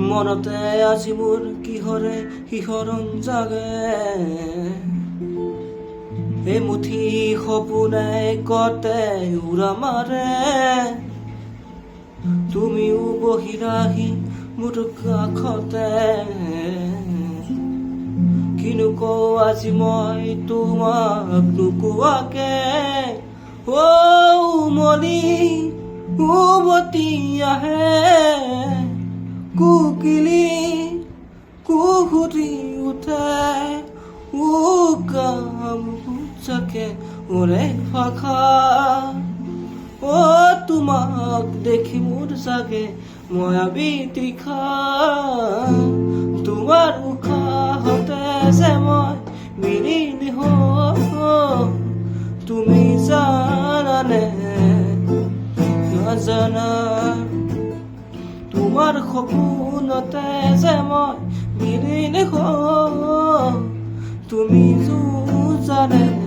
মনতে আজি মোৰ কিহৰে শিহৰণ জাগে এই মুঠি সপোনে কতে উৰা মাৰে তুমিও বহিৰাহি মোৰ কাষতে কিনো কওঁ আজি মই তোমাক নোকোৱাকে উমলি উভতি আহে কুকিলি কুহুৰি উঠে চাকে ওৰে ভাষা তোমাক দেখি মোৰ জাগে মায়াবী তৃষা তোমাৰ উশাহতে যে মই বিলীন হওঁ তুমি জানানে নাজানা তোমাৰ সপোনতে যে মই বিলীন হওঁ তুমি জানে